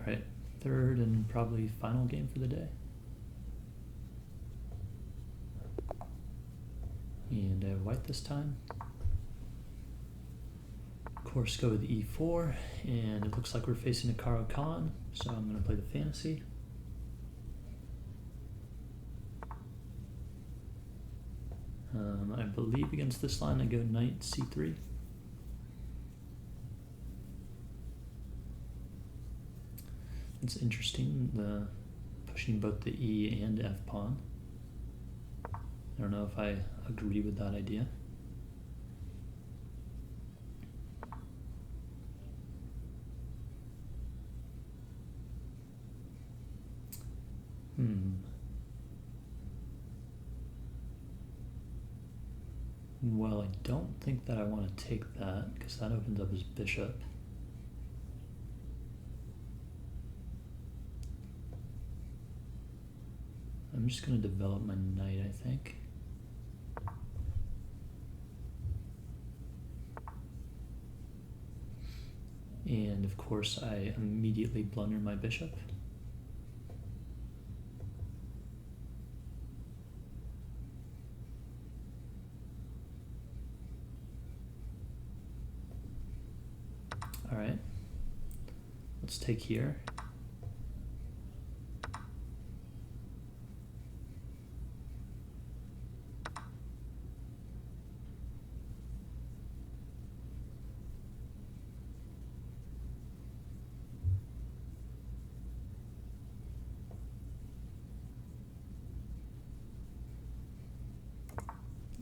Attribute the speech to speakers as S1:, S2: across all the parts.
S1: Alright, third and probably final game for the day. And I have white this time. Of course, go with e4, and it looks like we're facing a Caro Kann, so I'm going to play the fantasy. I believe against this line I go knight c3. It's interesting, the pushing both the e and f pawn. I don't know if I agree with that idea. Well, I don't think that I want to take that, because that opens up his bishop. I'm just going to develop my knight, I think. And of course, I immediately blunder my bishop. All right, let's take here.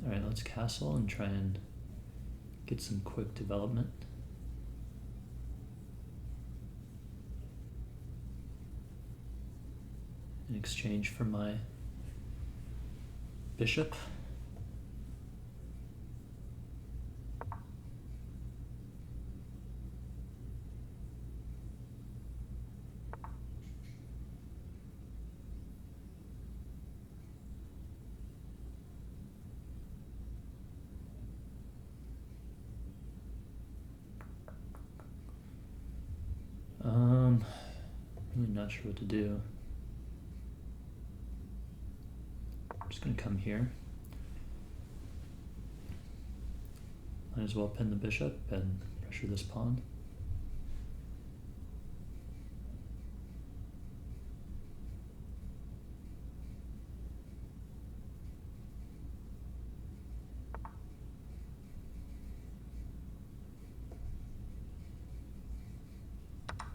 S1: All right, let's castle and try and get some quick development. In exchange for my bishop. Really not sure what to do. I'm just going to come here. Might as well pin the bishop and pressure this pawn.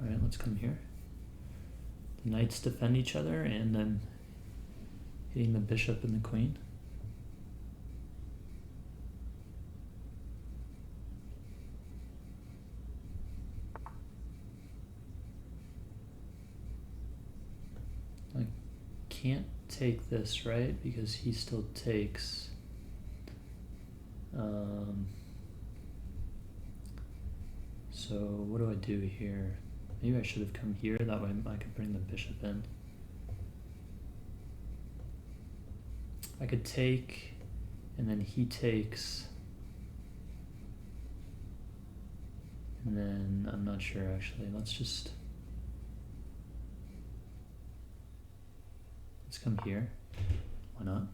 S1: All right, let's come here. The knights defend each other, and then hitting the bishop and the queen. I can't take this, right? Because he still takes. So what do I do here? Maybe I should have come here, that way I could bring the bishop in. I could take, and then he takes, and then I'm not sure actually. Let's come here. Why not?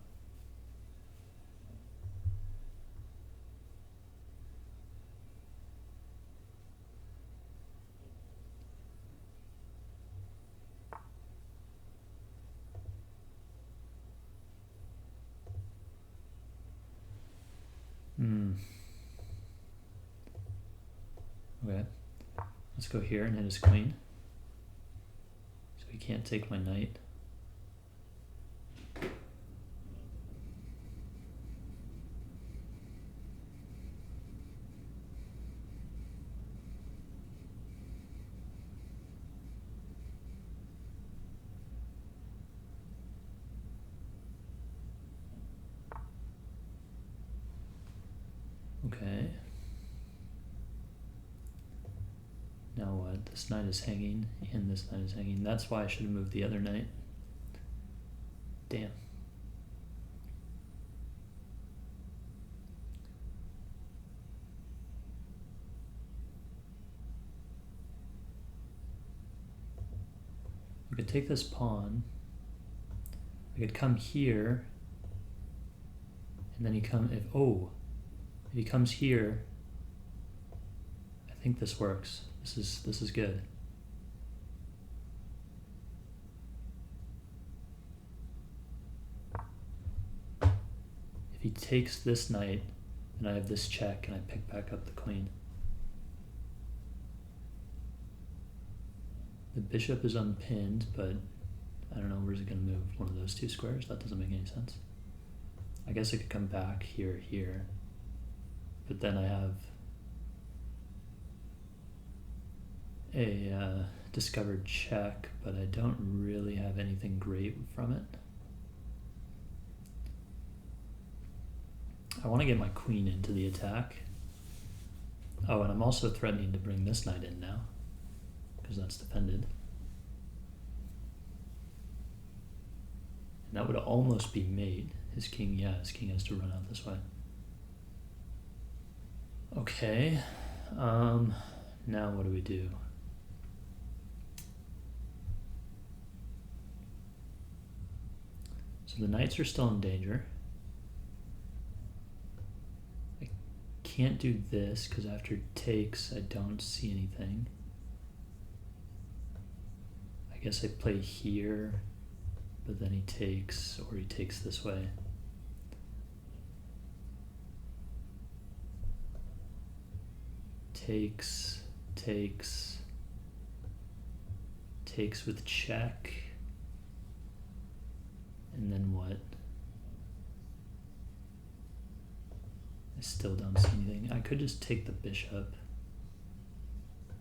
S1: Okay, let's go here and hit his queen. So he can't take my knight. Okay. Now what? This knight is hanging, and this knight is hanging. That's why I should have moved the other knight. Damn. I could take this pawn. I could come here, and then if he comes here, I think this works. This is good. If he takes this knight, and I have this check, and I pick back up the queen. The bishop is unpinned, but I don't know, where's it going to move? One of those two squares? That doesn't make any sense. I guess it could come back here, but then I have a discovered check, but I don't really have anything great from it. I want to get my queen into the attack. Oh, and I'm also threatening to bring this knight in now, because that's defended. And that would almost be mate. His king has to run out this way. Okay, now what do we do? So the knights are still in danger. I can't do this because after takes I don't see anything. I guess I play here, but then he takes, or he takes this way. Takes with check, and then what? I still don't see anything. I could just take the bishop,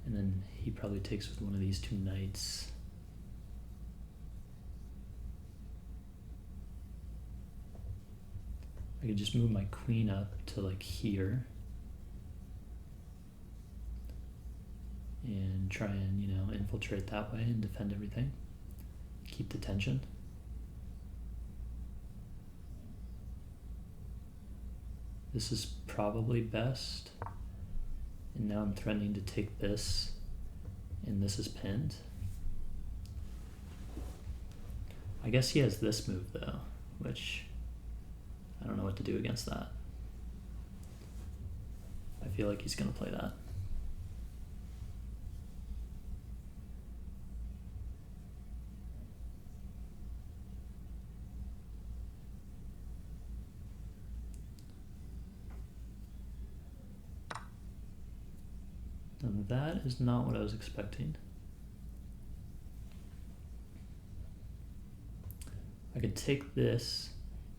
S1: and then he probably takes with one of these two knights. I could just move my queen up to like here and try and, infiltrate that way and defend everything. Keep the tension. This is probably best. And now I'm threatening to take this, and this is pinned. I guess he has this move though, which I don't know what to do against that. I feel like he's going to play that. And that is not what I was expecting. I could take this,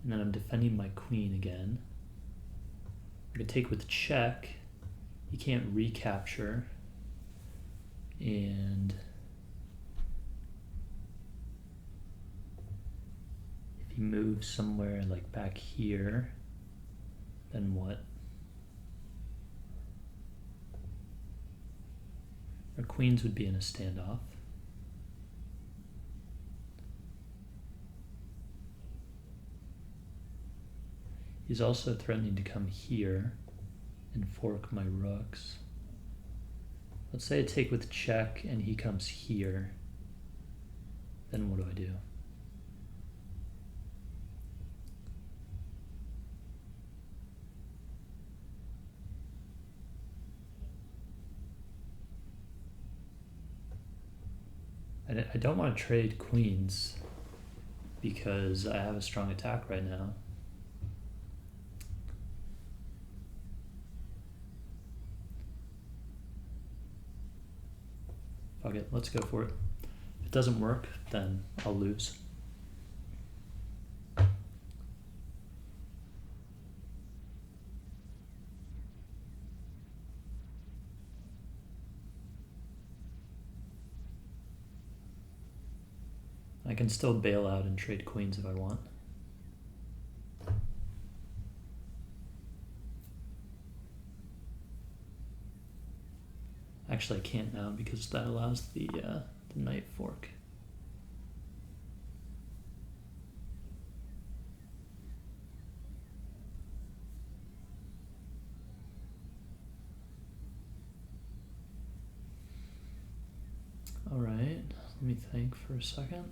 S1: and then I'm defending my queen again. I could take with check. He can't recapture. And if he moves somewhere like back here, then what? Our queens would be in a standoff. He's also threatening to come here and fork my rooks. Let's say I take with check and he comes here. Then what do I do? I don't want to trade queens because I have a strong attack right now. Fuck it, let's go for it. If it doesn't work, then I'll lose. I can still bail out and trade queens if I want. Actually, I can't now because that allows the knight fork. All right, Let me think for a second.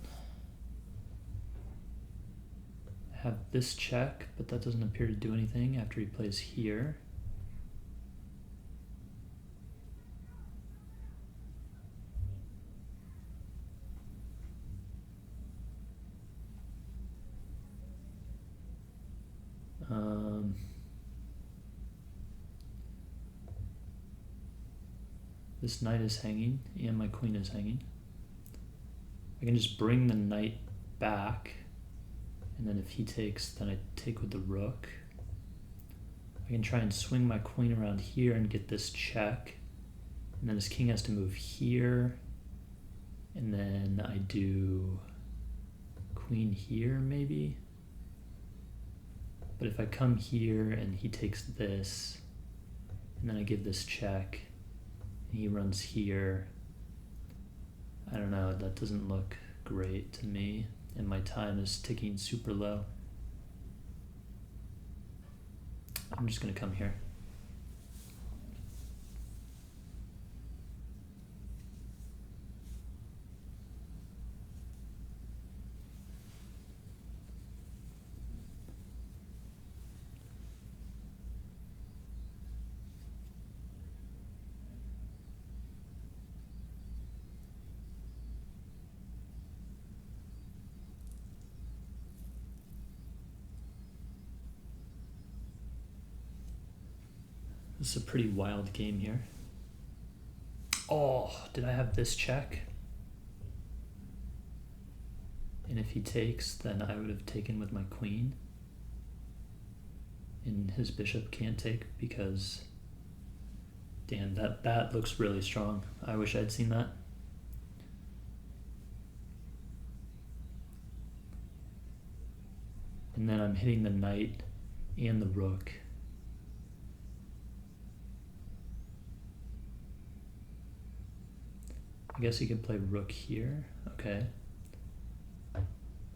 S1: I have this check, but that doesn't appear to do anything after he plays here. This knight is hanging, and my queen is hanging. I can just bring the knight back, and then if he takes, then I take with the rook. I can try and swing my queen around here and get this check, and then his king has to move here, and then I do queen here maybe. But if I come here and he takes this, and then I give this check, and he runs here, I don't know, that doesn't look great to me, and my time is ticking super low. I'm just gonna come here. This is a pretty wild game here. Oh, did I have this check? And if he takes, then I would have taken with my queen. And his bishop can't take because, damn, that looks really strong. I wish I'd seen that. And then I'm hitting the knight and the rook. I guess he could play rook here. Okay.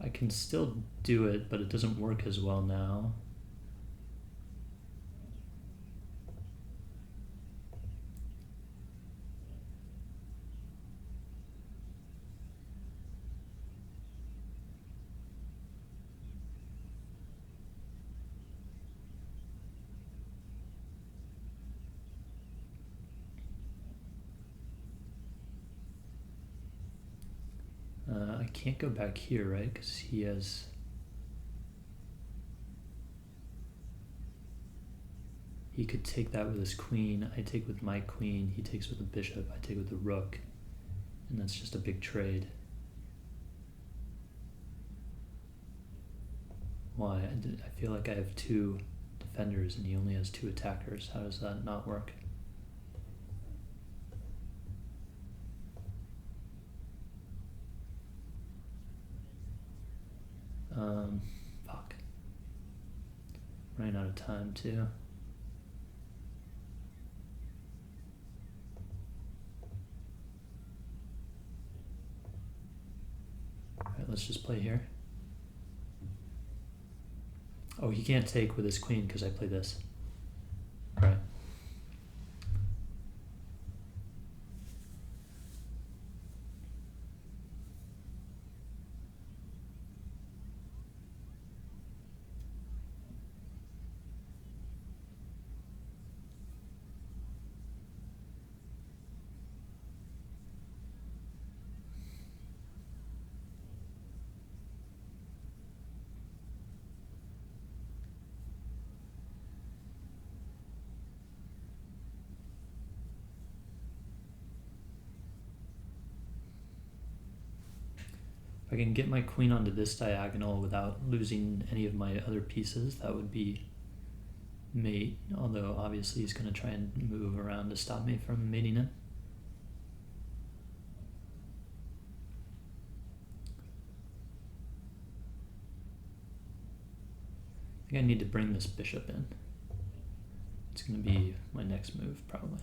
S1: I can still do it, but it doesn't work as well now. I can't go back here, right? Because he has... He could take that with his queen. I take with my queen. He takes with the bishop. I take with the rook. And that's just a big trade. Why? I feel like I have two defenders and he only has two attackers. How does that not work? Fuck. Running out of time too. Alright, let's just play here. Oh, he can't take with his queen because I play this. Right. If I can get my queen onto this diagonal without losing any of my other pieces, that would be mate, although obviously he's going to try and move around to stop me from mating him. I think I need to bring this bishop in. It's going to be my next move, probably.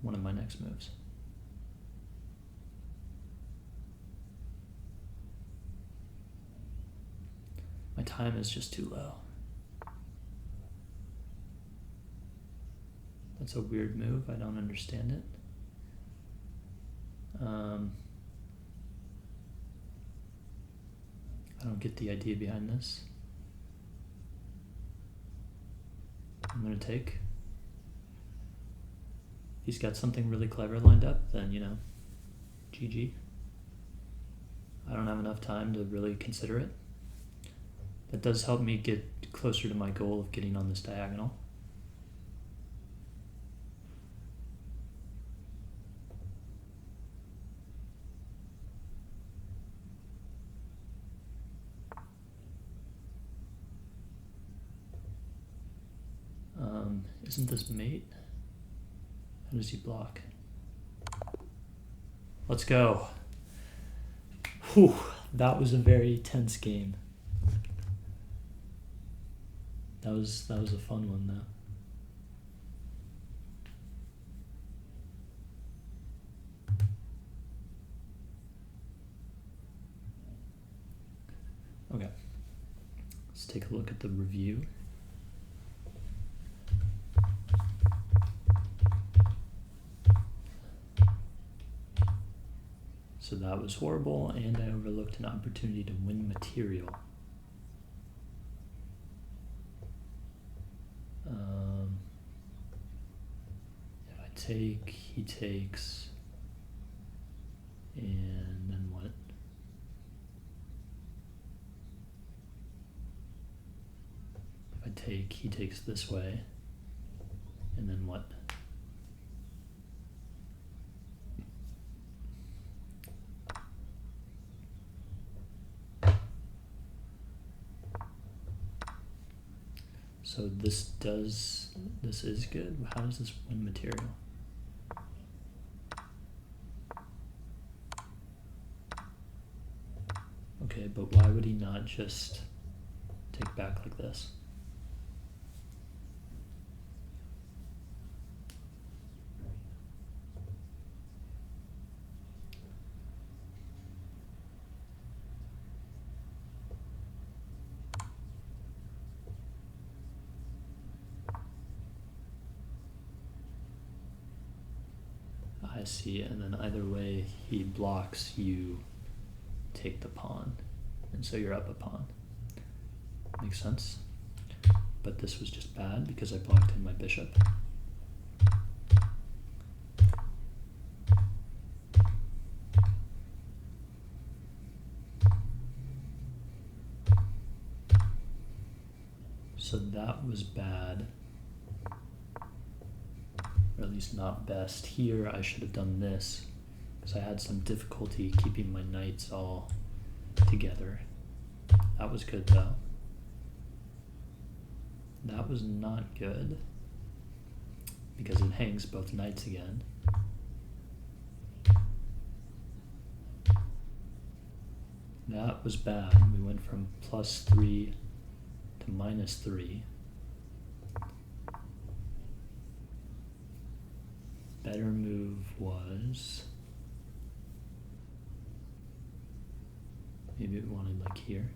S1: One of my next moves. My time is just too low. That's a weird move. I don't understand it. I don't get the idea behind this. I'm gonna take. He's got something really clever lined up, then, you know, GG. I don't have enough time to really consider it. That does help me get closer to my goal of getting on this diagonal. Isn't this mate? How does he block? Let's go. Whew, that was a very tense game. That was a fun one though. Okay, let's take a look at the review. So that was horrible, and I overlooked an opportunity to win material. If I take, he takes, and then what? If I take, he takes this way, and then what? So this is good. How does this win material? Okay, but why would he not just take back like this? I see, and then either way he blocks, you take the pawn, and so you're up a pawn. Makes sense. But this was just bad because I blocked in my bishop. So that was bad. Or at least not best. Here I should have done this because I had some difficulty keeping my knights all together. That was good though. That was not good because it hangs both knights again. That was bad. We went from +3 to -3. Better move was maybe we wanted like here.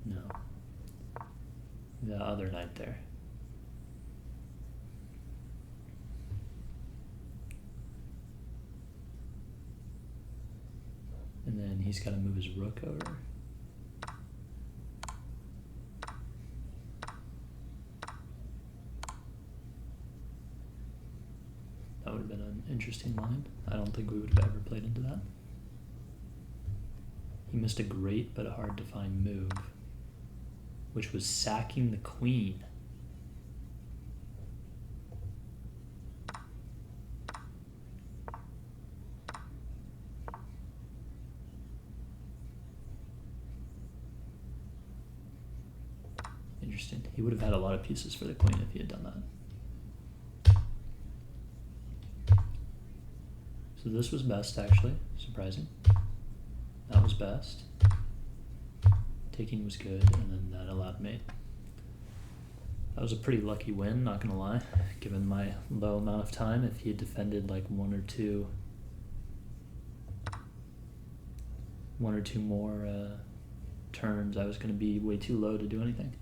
S1: No. The other knight there. And then he's got to move his rook over. That would have been an interesting line. I don't think we would have ever played into that. He missed a great but hard to find move, which was sacking the queen. Interesting. He would have had a lot of pieces for the queen if he had done that. So this was best, actually. Surprising. That was best. Taking was good, and then that allowed mate. That was a pretty lucky win, not gonna lie, given my low amount of time. If he had defended like one or two more turns, I was gonna be way too low to do anything.